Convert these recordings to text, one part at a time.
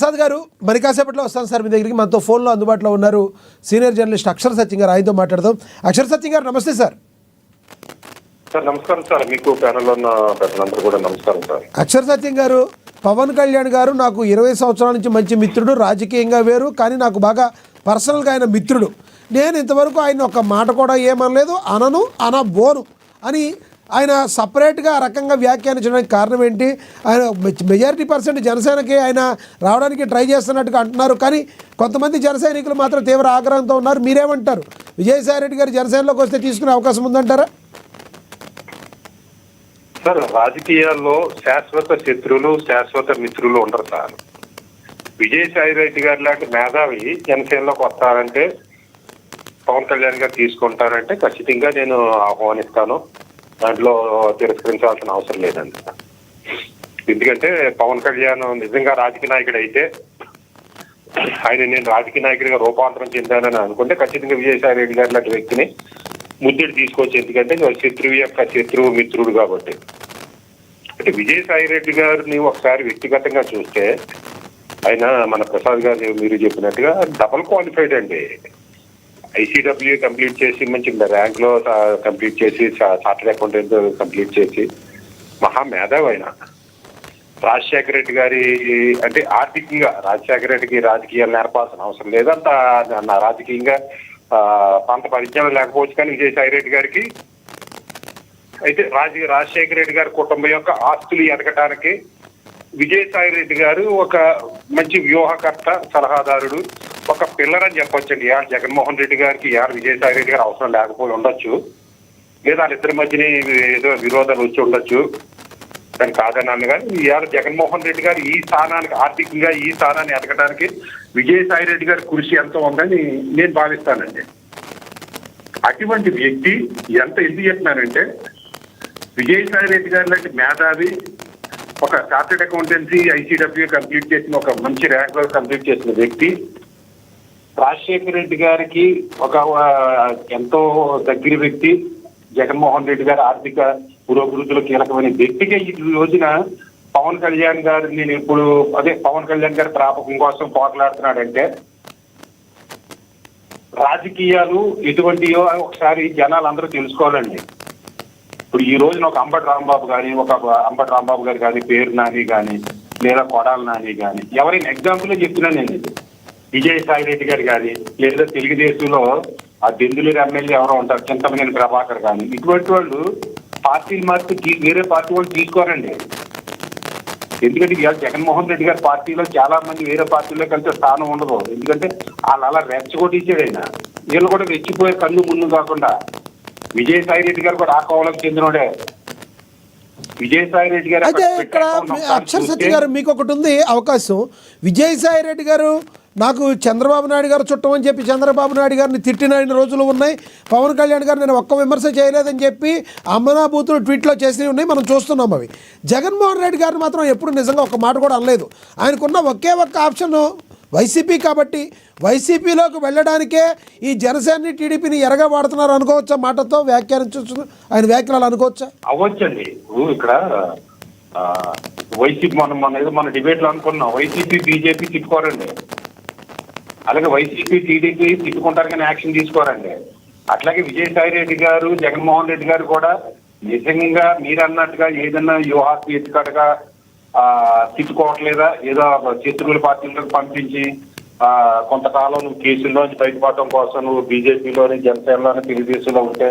ప్రసాద్ గారు మరి కాసేపట్లో వస్తాను సార్ మీ దగ్గరికి. మనతో ఫోన్లో అందుబాటులో ఉన్నారు సీనియర్ జర్నలిస్ట్ అక్షర్ సత్యం గారు. ఆయనతో మాట్లాడదాం. అక్షర్ సత్యం గారు నమస్తే సార్. సార్ నమస్కారం సార్. మీకు ప్యానల్లో ఉన్న పెద్దలందరూ కూడా నమస్కారం సార్. అక్షర్ సత్యం గారు, పవన్ కళ్యాణ్ గారు నాకు 20 సంవత్సరాల నుంచి మంచి మిత్రుడు, రాజకీయంగా వేరు, కానీ నాకు బాగా పర్సనల్గా ఆయన మిత్రుడు. నేను ఇంతవరకు ఆయన ఒక మాట కూడా ఏమనలేదు, అనబోను అని ఆయన సపరేట్గా ఆ రకంగా వ్యాఖ్యానించడానికి కారణం ఏంటి? ఆయన మెజారిటీ % జనసేనకి ఆయన రావడానికి ట్రై చేస్తున్నట్టుగా అంటున్నారు, కానీ కొంతమంది జన సైనికులు మాత్రం తీవ్ర ఆగ్రహంతో ఉన్నారు. మీరేమంటారు? విజయసాయి రెడ్డి గారు జనసేనలోకి వస్తే తీసుకునే అవకాశం ఉందంటారా? సార్, రాజకీయాల్లో శాశ్వత శత్రువులు, శాశ్వత మిత్రులు ఉండరు సార్. విజయసాయి రెడ్డి గారు లాంటి మేధావి జనసేనలోకి వస్తారంటే, పవన్ కళ్యాణ్ గారు తీసుకుంటారంటే ఖచ్చితంగా నేను ఆహ్వానిస్తాను. దాంట్లో తిరస్కరించాల్సిన అవసరం లేదండి. ఎందుకంటే పవన్ కళ్యాణ్ నిజంగా రాజకీయ నాయకుడు అయితే, ఆయన నేను రాజకీయ నాయకుడిగా రూపాంతరం చెందానని అనుకుంటే ఖచ్చితంగా విజయసాయి రెడ్డి గారి లాంటి వ్యక్తిని ముద్దుడు తీసుకోవచ్చు. ఎందుకంటే శత్రువు యొక్క శత్రువు మిత్రుడు కాబట్టి. అంటే విజయసాయి రెడ్డి గారిని ఒకసారి వ్యక్తిగతంగా చూస్తే, ఆయన మన ప్రసాద్ గారు మీరు చెప్పినట్టుగా డబుల్ క్వాలిఫైడ్ అండి. ICW కంప్లీట్ చేసి మంచి ర్యాంక్ లో కంప్లీట్ చేసి, చార్టర్డ్ అకౌంటెంట్ కంప్లీట్ చేసి మహా మేధావి ఆయన. రాజశేఖర రెడ్డి గారి అంటే ఆర్థికంగా రాజశేఖర రెడ్డికి రాజకీయాలు నేర్పాల్సిన అవసరం లేదంత, రాజకీయంగా పంత పరిచయం లేకపోవచ్చు, కానీ విజయసాయి రెడ్డి గారికి అయితే రాజశేఖర రెడ్డి గారి కుటుంబం యొక్క ఆస్తులు ఎదగటానికి విజయసాయి రెడ్డి గారు ఒక మంచి వ్యూహకర్త, సలహాదారుడు, ఒక పిల్లర్ అని చెప్పొచ్చండి. ఇవాళ జగన్మోహన్ రెడ్డి గారికి ఇవాళ విజయసాయి రెడ్డి గారు అవసరం లేకపోయి ఉండొచ్చు, లేదా వాళ్ళిద్దరి మధ్యని ఏదో విరోధాలు వచ్చి ఉండొచ్చు, దాన్ని కాదన్నాను. కానీ ఇవాళ జగన్మోహన్ రెడ్డి గారు ఈ స్థానానికి, ఆర్థికంగా ఈ స్థానాన్ని ఎదగడానికి విజయసాయి రెడ్డి గారి కృషి ఎంతో ఉందని నేను భావిస్తానండి. అటువంటి వ్యక్తి ఎందుకు చెప్తున్నానంటే, విజయసాయి రెడ్డి గారి లాంటి మేధావి, ఒక చార్టెడ్ అకౌంటెన్సీ ICW కంప్లీట్ చేసిన, ఒక మంచి ర్యాంక్ లో కంప్లీట్ చేసిన వ్యక్తి, రాజశేఖర రెడ్డి గారికి ఒక ఎంతో దగ్గర వ్యక్తి, జగన్మోహన్ రెడ్డి గారి ఆర్థిక పురోభివృద్ధిలో కీలకమైన వ్యక్తిగా ఈ రోజున పవన్ కళ్యాణ్ గారు, నేను ఇప్పుడు పవన్ కళ్యాణ్ గారి ప్రాపకం కోసం పోట్లాడుతున్నాడంటే, రాజకీయాలు ఎటువంటియో ఒకసారి జనాలు అందరూ తెలుసుకోవాలండి. ఇప్పుడు ఈ రోజున ఒక అంబటి రాంబాబు గారు కానీ, పేరు నాని కానీ, లేదా కొడాల నాని కానీ, ఎవరైనా ఎగ్జాంపుల్ చెప్తున్నాను నేను. విజయసాయి రెడ్డి గారు కానీ, లేదా తెలుగుదేశంలో ఆ దెందులూరు ఎమ్మెల్యే ఎవరో ఉంటారు, చింతమనేని ప్రభాకర్ కానీ, ఇటువంటి వాళ్ళు పార్టీలు మార్చి వేరే పార్టీ వాళ్ళు తీసుకోరండి. ఎందుకంటే ఇవాళ జగన్మోహన్ రెడ్డి గారి పార్టీలో చాలా మంది వేరే పార్టీలో కలిసి స్థానం ఉండదు. ఎందుకంటే వాళ్ళు అలా రెచ్చగొట్టించాడు ఆయన. వీళ్ళు కూడా రెచ్చిపోయే కళ్ళు ముందు కాకుండా, విజయసాయి రెడ్డి గారు కూడా ఆ కోవలకు చెందినోడే. విజయసాయి రెడ్డి గారు అయితే ఇక్కడ అక్షర్ సత్య గారు మీకు ఒకటి ఉంది అవకాశం. విజయసాయి రెడ్డి గారు నాకు చంద్రబాబు నాయుడు గారు చుట్టం అని చెప్పి చంద్రబాబు నాయుడు గారిని తిట్టిన రోజులు ఉన్నాయి. పవన్ కళ్యాణ్ గారు నేను ఒక్క విమర్శ చేయలేదని చెప్పి అమ్మనాభూతులు ట్వీట్లో చేసినవి ఉన్నాయి, మనం చూస్తున్నాం అవి. జగన్మోహన్ రెడ్డి గారిని మాత్రం ఎప్పుడు నిజంగా ఒక మాట కూడా అనలేదు. ఆయనకున్న ఒకే ఒక్క ఆప్షన్ వైసీపీ కాబట్టి, వైసీపీలోకి వెళ్ళడానికే ఈ జనసేనని, టీడీపీని ఎరగా వాడుతున్నారు అనుకోవచ్చా? మాటతో వ్యాఖ్యానించవచ్చు, ఆయన వ్యాఖ్యలు అనుకోవచ్చా? అవ్వచ్చండి. ఇక్కడ వైసీపీ మన డిబేట్ లో అనుకున్నాం, వైసీపీ బీజేపీ తిట్టుకోరండి, అలాగే వైసీపీ టీడీపీ తిట్టుకుంటారు కానీ యాక్షన్ తీసుకోరండి. అట్లాగే విజయసాయి రెడ్డి గారు, జగన్మోహన్ రెడ్డి గారు కూడా నిజంగా మీరు అన్నట్టుగా ఏదన్నా వ్యూహాత్మక ఎత్తుకటగా తిట్టుకోవట్లేదా, ఏదో శత్రువుల పార్టీలకు పంపించి కొంతకాలం నువ్వు కేసుల్లోంచి బయటపడటం కోసం నువ్వు బీజేపీలోని, జనసేనలోని, తెలుగుదేశంలో ఉంటే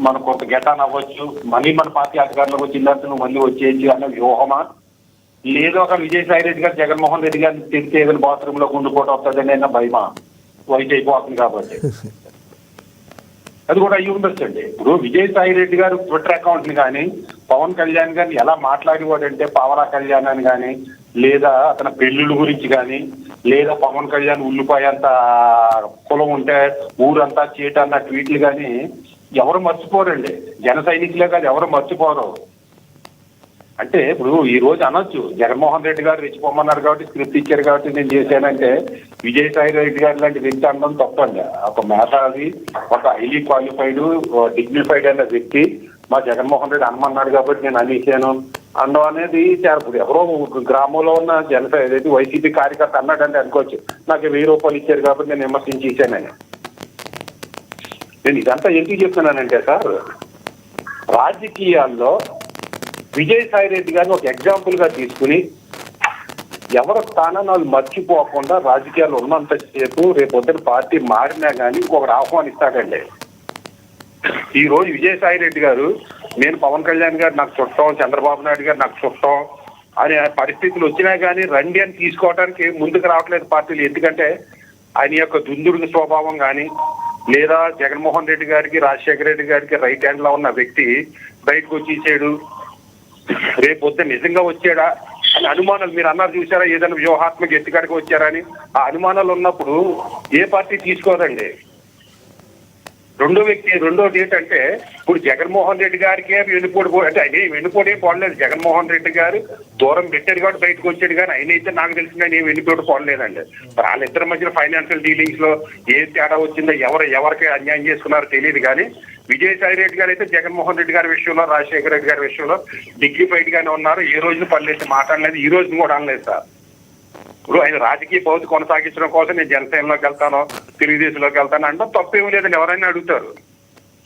మనకు కొంత గెటాన్ అవ్వచ్చు, మళ్ళీ మన పార్టీ అధికారంలోకి వచ్చిన తర్వాత నువ్వు మళ్ళీ వచ్చేయచ్చు అన్న వ్యూహమా, లేదో ఒక విజయసాయి రెడ్డి గారు జగన్మోహన్ రెడ్డి గారిని తిరిగి ఏదైనా బాత్రూమ్ లో గుండుకోవడం వస్తుందని అయినా భయమా? వైట్ అయిపోతుంది కాబట్టి అది కూడా అయ్యి ఉండొచ్చండి. ఇప్పుడు విజయసాయి రెడ్డి గారు ట్విట్టర్ అకౌంట్ ని కానీ, పవన్ కళ్యాణ్ గారిని ఎలా మాట్లాడేవాడంటే పావలా కళ్యాణ్ అని కానీ, లేదా అతని పెళ్లిళ్ళ గురించి కానీ, లేదా పవన్ కళ్యాణ్ ఉల్లిపాయ అంత కులం ఉంటే ఊరంతా చేయటన్న ట్వీట్లు కానీ ఎవరు మర్చిపోరండి. జన సైనికులే కాదు, ఎవరు మర్చిపోరు. అంటే ఇప్పుడు ఈ రోజు అనొచ్చు, జగన్మోహన్ రెడ్డి గారు రెచ్చిపోమన్నారు కాబట్టి, స్క్రిప్ట్ ఇచ్చారు కాబట్టి నేను చేశానంటే, విజయసాయి రెడ్డి గారు లాంటి వ్యక్తి అనడం తప్పండి. ఒక మేధావి, ఒక హైలీ క్వాలిఫైడ్, డిగ్నిఫైడ్ అయిన వ్యక్తి మా జగన్మోహన్ రెడ్డి అనమన్నాడు కాబట్టి నేను అనేసాను, అనడం అనేది ఇప్పుడు ఎవరో గ్రామంలో ఉన్న జనసేన వైసీపీ కార్యకర్త అన్నాడంటే అనుకోవచ్చు, నాకు 1000 రూపాయలు ఇచ్చారు కాబట్టి నేను విమర్శించి ఇచ్చానని. నేను ఇదంతా ఎందుకు చెప్తున్నానంటే సార్, రాజకీయాల్లో విజయసాయి రెడ్డి గారిని ఒక ఎగ్జాంపుల్ గా తీసుకుని ఎవరి స్థానాన్ని వాళ్ళు మర్చిపోకుండా రాజకీయాల్లో ఉన్నంతసేపు రేపొద్దున పార్టీ మారినా కానీ ఇంకొకరు ఆహ్వానిస్తాడండి. ఈ రోజు విజయసాయి రెడ్డి గారు నేను పవన్ కళ్యాణ్ గారు నాకు చుట్టం, చంద్రబాబు నాయుడు గారు నాకు చుట్టం అనే పరిస్థితులు వచ్చినా కానీ రండి అని తీసుకోవడానికి ముందుకు రావట్లేదు పార్టీలు. ఎందుకంటే ఆయన యొక్క దుందుడుగు స్వభావం కానీ లేదా జగన్మోహన్ రెడ్డి గారికి రాజశేఖర రెడ్డి గారికి రైట్ హ్యాండ్ లో ఉన్న వ్యక్తి బయటకు వచ్చేసాడు, రేపొద్దు నిజంగా వచ్చాడా అని అనుమానాలు మీరు అన్నారు చూసారా, ఏదైనా వ్యూహాత్మక ఎత్తుకాడికి వచ్చారా అని. ఆ అనుమానాలు ఉన్నప్పుడు ఏ పార్టీ తీసుకోదండి. రెండోది ఏంటంటే ఇప్పుడు జగన్మోహన్ రెడ్డి గారికే వెన్నుపోటు అంటే ఆయన వెన్నుపోటు ఏం పోడలేదు. జగన్మోహన్ రెడ్డి గారు దూరం పెట్టాడు కాబట్టి బయటకు వచ్చాడు, కానీ ఆయన అయితే నాకు తెలిసిన నేను వెన్నుపోటు పోడలేదండి. వాళ్ళిద్దరి మధ్యన ఫైనాన్షియల్ డీలింగ్స్ లో ఏ తేడా వచ్చిందో ఎవరికి అన్యాయం చేసుకున్నారో తెలియదు. కానీ విజయసాయి రెడ్డి గారు అయితే జగన్మోహన్ రెడ్డి గారి విషయంలో, రాజశేఖర రెడ్డి గారి విషయంలో డిగ్నిఫైడ్ గానే ఉన్నారు. ఏ రోజు పనిలేసి మాట్లాడలేదు, ఈ రోజు కూడా అనలేదు సార్. ఇప్పుడు ఆయన రాజకీయ భౌతి కొనసాగించడం కోసం నేను జనసేనలోకి వెళ్తాను, తెలుగుదేశంలోకి వెళ్తాను అంటే తప్పేమీ లేదని ఎవరైనా అడుగుతారు.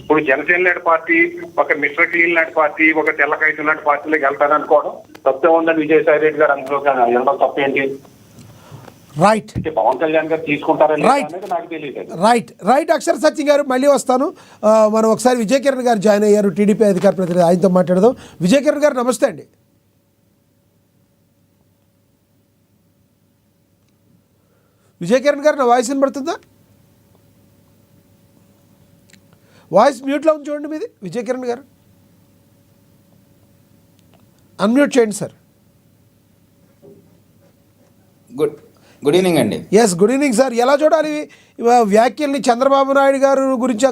ఇప్పుడు జనసేన లాంటి పార్టీ, ఒక మిస్టర్ క్లీన్ లాంటి పార్టీ, ఒక తెల్లకైతం లాంటి పార్టీలోకి వెళ్తాను అనుకోవడం తప్పే ఉందని విజయసాయి రెడ్డి గారు అందులోకి వెళ్ళడం తప్పేంటి? రైట్, పవన్ కళ్యాణ్ గారు తీసుకుంటారని నాకు తెలియదు. రైట్ అక్షర్ సత్యం గారు, మళ్ళీ వస్తాను. మనం ఒకసారి విజయ్ కిరణ్ గారు జాయిన్ అయ్యారు, టీడీపీ అధికార ప్రతినిధి, ఆయనతో మాట్లాడదాం. విజయ్ కిరణ్ గారు నమస్తే అండి. విజయ్ కిరణ్ గారు, నా వాయిస్ వినబడుతుందా? వాయిస్ మ్యూట్లో ఉంది చూడండి మీది. విజయ్ కిరణ్ గారు అన్మ్యూట్ చేయండి సార్. గుడ్ ఈవినింగ్ అండి. Yes, good evening sir. ఎలా చూడాలి వ్యాఖ్యల్ని చంద్రబాబు నాయుడు గారు గురించి